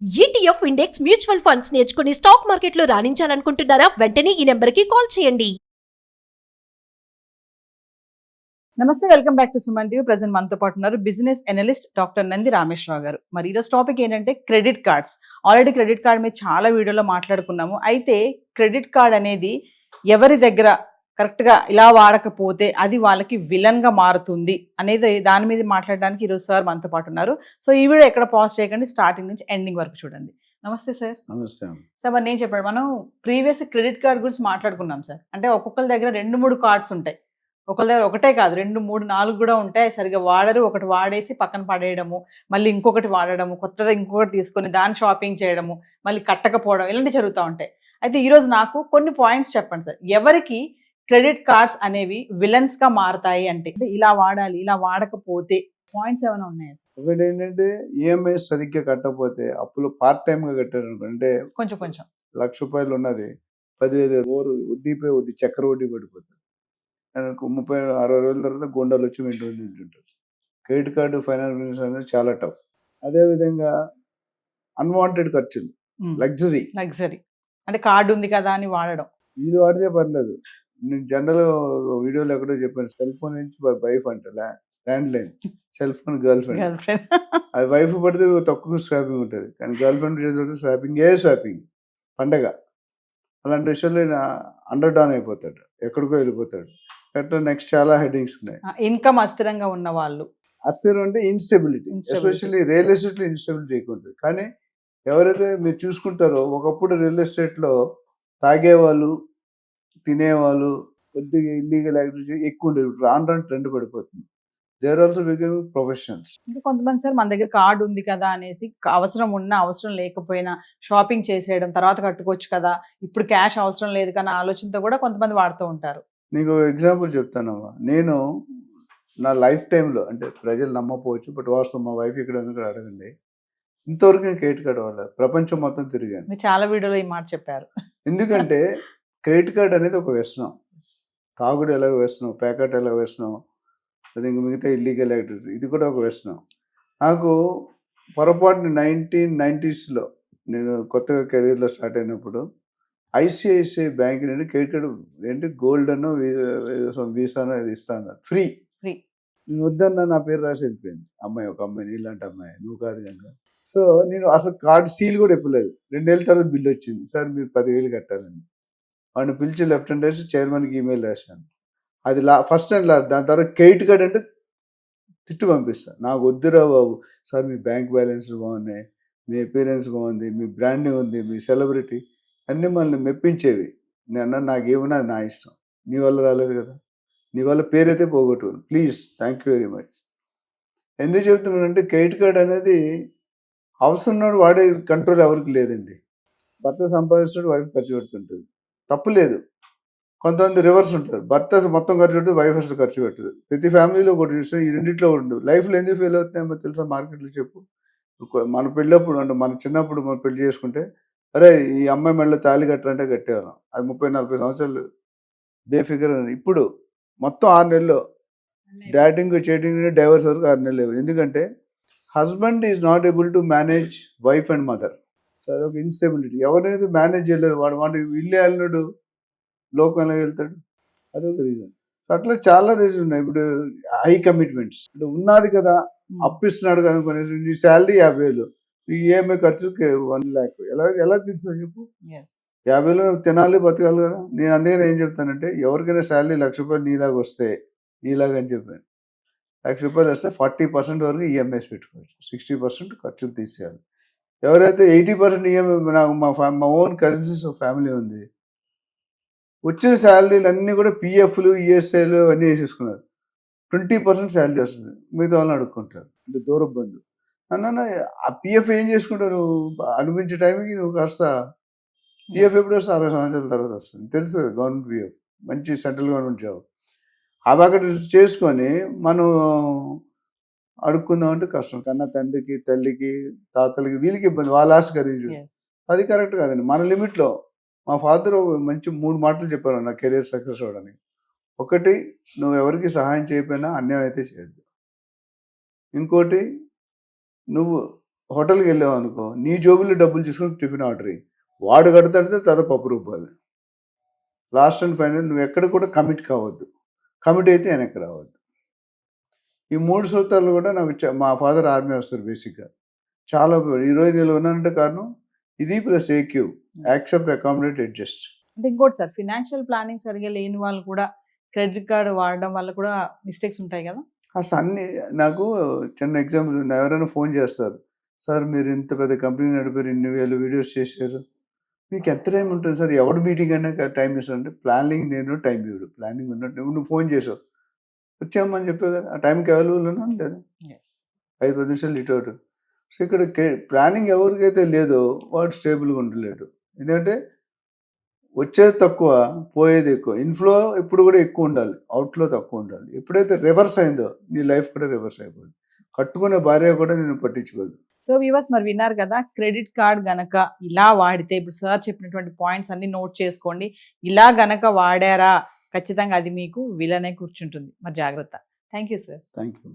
ETF index mutual funds నేర్చుకుని stock మార్కెట్లో రాణించాలనుకుంటున్నారా? వెంటనే ఈ నెంబర్కి కాల్ చేయండి. నమస్తే, welcome back to Suman TV. Present మనతో పాటు ఉన్నారు business analyst doctor Nandi Rameshwar Rao గారు. మరి ఈరోజు టాపిక్ ఏంటంటే credit cards. Already credit card మీద చాలా వీడియోలో మాట్లాడుకున్నాము. అయితే క్రెడిట్ కార్డ్ అనేది ఎవరి దగ్గర కరెక్ట్గా ఇలా వాడకపోతే అది వాళ్ళకి విలన్గా మారుతుంది అనేది దాని మీద మాట్లాడడానికి ఈరోజు సార్ మనతో పాటు ఉన్నారు. సో ఈ వీడియో ఎక్కడ పాజ్ చేయకండి, స్టార్టింగ్ నుంచి ఎండింగ్ వరకు చూడండి. నమస్తే సార్. నమస్తే. సార్ మరి నేను చెప్పాను, మనం ప్రీవియస్ క్రెడిట్ కార్డ్ గురించి మాట్లాడుకున్నాం సార్. అంటే ఒక్కొక్కరి దగ్గర 2-3 కార్డ్స్ ఉంటాయి. ఒకళ్ళ దగ్గర ఒకటే కాదు, 2, 3, 4 కూడా ఉంటాయి. సరిగా వాడరు, ఒకటి వాడేసి పక్కన పడేయడము, మళ్ళీ ఇంకొకటి వాడడము, కొత్తగా ఇంకొకటి తీసుకొని దాన్ని షాపింగ్ చేయడము, మళ్ళీ కట్టకపోవడం, ఇలాంటివి జరుగుతూ ఉంటాయి. అయితే ఈరోజు నాకు కొన్ని పాయింట్స్ చెప్పండి సార్, ఎవరికి క్రెడిట్ కార్డ్స్ అనేవి విలన్స్ గా మారతాయి అంటే ఇలా వాడాలి, ఇలా వాడకపోతే పాయింట్స్ ఏమైనా ఉన్నాయా సార్? ఒకటి ఏంటంటే ఈఎంఐ సరిగ్గా కట్టకపోతే, అప్పులు పార్ట్ టైం గా కట్టారు అంటే కొంచెం ₹1,00,000 ఉన్నది 10,000 వడ్డీపై వడ్డీ, చక్కెర వడ్డీ పడిపోతుంది. 30-60 రోజుల తర్వాత గుండాలు వచ్చి వింటుంది తింటుంటారు. క్రెడిట్ కార్డు ఫైనాన్స్ అనేది చాలా టఫ్. అదేవిధంగా అన్వాంటెడ్ ఖర్చులు, లగ్జరీ అంటే కార్డు ఉంది కదా అని వాడడం. ఇది వాడితే పర్లేదు. నేను జనరల్ వీడియోలో ఎక్కడో చెప్పాను, సెల్ ఫోన్ నుంచి వైఫ్ అంటే land line, cell phone girl friend. అది వైఫ్ పడితే తక్కువ స్వాపింగ్ ఉంటుంది, కానీ గర్ల్ ఫ్రెండ్ చేసి స్వాపింగ్ పండగ. అలాంటి విషయంలో అండర్ డౌన్ అయిపోతాడు, ఎక్కడికో వెళ్ళిపోతాడు. అట్లా నెక్స్ట్ చాలా హెడ్డింగ్స్ ఉన్నాయి. ఇన్కమ్ అస్థిరంగా ఉన్న వాళ్ళు, అస్థిరం అంటే ఇన్స్టెబిలిటీ, ఎస్పెషల్లీ రియల్ ఎస్టేట్లో ఇన్స్టెబిలిటీ ఎక్కువ ఉంటుంది. కానీ ఎవరైతే మీరు చూసుకుంటారో, ఒకప్పుడు రియల్ ఎస్టేట్లో తాగేవాళ్ళు, తినేవాళ్ళు, కొద్దిగా ఇల్లీగల్ యాక్టివిటీ ఎక్కువ ఉండేది. రాను ట్రెండ్ పడిపోతుంది. There also becoming professionals. ఇంకా కొంతమంది సార్ మన దగ్గర కార్డు ఉంది కదా అనేసి అవసరం ఉన్నా అవసరం లేకపోయినా షాపింగ్ చేసేయడం, తర్వాత కట్టుకోవచ్చు కదా, ఇప్పుడు క్యాష్ అవసరం లేదు కానీ ఆలోచనతో కూడా కొంతమంది వాడుతూ ఉంటారు. నీకు ఎగ్జాంపుల్ చెప్తానమ్మా. నేను నా లైఫ్ టైంలో, అంటే ప్రజలు నమ్మకపోవచ్చు, బట్ వాస్తవం, మా వైఫ్ ఇక్కడ ఎందుకు అడగండి, ఇంతవరకు నేను క్రెడిట్ కార్డు వాడలేదు. ప్రపంచం మొత్తం తిరిగాను. మీరు చాలా వీడియోలో ఈ మాట చెప్పారు. ఎందుకంటే క్రెడిట్ కార్డ్ అనేది ఒక వ్యసనం. తాగుడు ఎలాగో వ్యసనం, ప్యాకెట్ ఎలాగో వ్యసనం, అది ఇంక మిగతా ఇల్లీగల్ యాక్టివిటీ, ఇది కూడా ఒక వ్యసనం. నాకు పొరపాటున 1990s నేను కొత్తగా కెరీర్లో స్టార్ట్ అయినప్పుడు ఐసిఐసిఐ బ్యాంక్ నుండి క్రెడిట్ కార్డు ఏంటి గోల్డ్ అన్నో వీసానో అది ఇస్తాను, ఫ్రీ. నేను వద్దన్నా నా పేరు రాసి వెళ్ళిపోయింది. ఒక అమ్మాయి, ఇలాంటి అమ్మాయి నువ్వు కాదు కనుక. సో నేను అసలు కార్డు సీల్ కూడా ఇప్పలేదు. 2 ఏళ్ళ తర్వాత బిల్లు వచ్చింది, సార్ మీరు 10,000 కట్టాలని. వాడిని పిలిచి లెఫ్ట్ హ్యాండ్ రైట్ చైర్మన్కి ఈమెయిల్ రాశాను. అది ఫస్ట్ అండ్ లాస్ట్. దాని తర్వాత క్రెడిట్ కార్డ్ అంటే తిట్టు పంపిస్తాను. నాకు వద్దురా బాబు, సార్ మీ బ్యాంక్ బ్యాలెన్స్ బాగున్నాయి, మీ అపీరెన్స్ బాగుంది, మీ బ్రాండింగ్ ఉంది, మీ సెలబ్రిటీ అన్నీ మనల్ని మెప్పించేవి. నేను నాకేమన్నా నా ఇష్టం, నీ వల్ల రాలేదు కదా, నీ వల్ల పేరైతే పోగొట్టుకుని, please thank you very much. ఎందుకు చెప్తున్నానంటే క్రెడిట్ కార్డ్ అనేది అవసరం ఉన్నాడు వాడే కంట్రోల్ ఎవరికి లేదండి. భర్త సంపాదిస్తాడు, వైఫ్ ఖర్చు పెడుతుంటుంది, తప్పు లేదు. కొంతమంది రివర్స్ ఉంటారు, భర్త మొత్తం ఖర్చు పెడుతుంది, వైఫ్ అసలు ఖర్చు పెట్టదు. ప్రతి ఫ్యామిలీలో ఒకటి చూస్తే ఈ రెండిట్లో ఉండదు. లైఫ్లో ఎందుకు ఫెయిల్ అవుతున్నాయో తెలుసా మార్కెట్లో చెప్పు. మన పెళ్ళప్పుడు, అంటే మన చిన్నప్పుడు మనం పెళ్లి చేసుకుంటే, అరే ఈ అమ్మాయి మెడలో తాళి కట్టాలంటే కట్టేవాళ్ళం. అది 30-40 సంవత్సరాలు బేఫిగర్. ఇప్పుడు మొత్తం 6 నెలల్లో డాటింగ్ చేటింగ్ డైవర్స్ వరకు 6 నెలలు. ఎందుకంటే husband is not able to manage wife and mother. So అదొక ఇన్స్టెబిలిటీ. ఎవరైతే మేనేజ్ చేయలేదు వాడు ఇల్లు వెళ్ళినాడు, లోకంలో వెళ్తాడు, అదొక రీజన్. అట్లా చాలా రీజన్ ఉన్నాయి. ఇప్పుడు హై కమిట్మెంట్స్, అంటే ఉన్నది కదా, అప్పిస్తున్నాడు కదా అనుకునేసి, నీ శాలరీ 50,000, ఈ ఈఎంఐ ఖర్చు 1 lakh, ఎలా తీస్తుంది చెప్పు? 50,000 తినాలి, బతకాలి కదా. నేను అందుకని ఏం చెప్తానంటే, ఎవరికైనా శాలరీ ₹1,00,000 నీలాగా వస్తే, నీలాగా అని చెప్పాను, ₹1,00,000 వస్తే 40% వరకు ఈఎంఐస్ పెట్టుకోవచ్చు, 60% ఖర్చులు తీసేయాలి. ఎవరైతే 80% ఈఎంఐ, నాకు మా ఓన్ కరెన్సీస్ ఫ్యామిలీ ఉంది, వచ్చిన శాలరీలు అన్నీ కూడా పిఎఫ్లు, ఈఎస్ఐలు అన్నీ వేసేసుకున్నారు. 20% శాలరీ వస్తుంది, మిగతా వాళ్ళని అడుక్కుంటారు. అంటే దూర బంధు అన్న, ఆ పిఎఫ్ ఏం చేసుకుంటారు, అనిపించే టైంకి నువ్వు కాస్త పిఎఫ్ ఎప్పుడు వస్తుంది, 60 సంవత్సరాల తర్వాత వస్తుంది, తెలుసు కదా. గవర్నమెంట్ పిఎఫ్, మంచి సెంట్రల్ గవర్నమెంట్ జాబ్, అవి అక్కడ చేసుకొని మనం అడుక్కుందామంటే కష్టం. కన్నా తండ్రికి, తల్లికి, తాతలకి, వీళ్ళకి ఇబ్బంది, వాళ్ళ ఆశ ఖరీదు. అది కరెక్ట్ కాదండి. మన లిమిట్లో. మా ఫాదర్ మంచి 3 మాటలు చెప్పారు నా కెరీర్ సక్సెస్ అవ్వడానికి. ఒకటి, నువ్వు ఎవరికి సహాయం చేయకపోయినా అన్యాయం అయితే చేయొద్దు. ఇంకోటి, నువ్వు హోటల్కి వెళ్ళావు అనుకో, నీ జోబుల్లో డబ్బులు తీసుకొని టిఫిన్ ఆర్డర్ అయ్యి, వాడు కడతాడితే తర్వాత ₹10. లాస్ట్ అండ్ ఫైనల్ నువ్వు ఎక్కడ కూడా కమిట్ కావద్దు, కమిట్ అయితే వెనక్కి రావద్దు. ఈ 3 సూత్రాలు కూడా నాకు మా ఫాదర్ ఆర్మీ ఆఫీసర్ బేసిక్గా చాలా ఈరోజు నేను ఉన్నానంటే కారణం ఇది plus AQ, accept, accommodate, adjust. అంటే ఇంకోటి సార్, ఫినాన్షియల్ ప్లానింగ్ సరిగా లేని వాళ్ళు కూడా క్రెడిట్ కార్డు వాడడం వల్ల కూడా మిస్టేక్స్ ఉంటాయి కదా. అసలు అన్ని నాకు చిన్న ఎగ్జాంపుల్ ఉన్నాయి. ఎవరైనా ఫోన్ చేస్తారు, సార్ మీరు ఇంత పెద్ద కంపెనీ నడిపారు, ఇన్ని వేలు వీడియోస్ చేశారు, మీకు ఎంత టైం ఉంటుంది సార్, ఎవడు మీటింగ్ అయినా టైం ఇస్తారంటే ప్లానింగ్ నేను టైం ఇవ్వడు, ప్లానింగ్ ఉన్నట్టు నువ్వు ఫోన్ చేసావు వచ్చామని చెప్పావు కదా, ఆ టైంకి అవైలబుల్ ఉన్నాను లేదా, 5-10 నిమిషాలు ఇటు అటు. సో ఇక్కడ ప్లానింగ్ ఎవరికైతే లేదో వాడు స్టేబుల్గా ఉండలేడు. ఎందుకంటే వచ్చేది తక్కువ, పోయేది ఎక్కువ. ఇన్ఫ్లో ఎప్పుడు కూడా ఎక్కువ ఉండాలి, అవుట్లో తక్కువ ఉండాలి. ఎప్పుడైతే రివర్స్ అయిందో నీ లైఫ్ కూడా రివర్స్ అయిపోయింది. కట్టుకునే భార్య కూడా నేను పట్టించుకోదు. సో వ్యూవర్స్, మరి విన్నారు కదా, క్రెడిట్ కార్డ్ గనక ఇలా వాడితే, ఇప్పుడు సార్ చెప్పినటువంటి పాయింట్స్ అన్ని నోట్ చేసుకోండి. ఇలా గనక వాడారా ఖచ్చితంగా అది మీకు విలనే కూర్చుంటుంది. మరి జాగ్రత్త. Thank you sir. Thank you.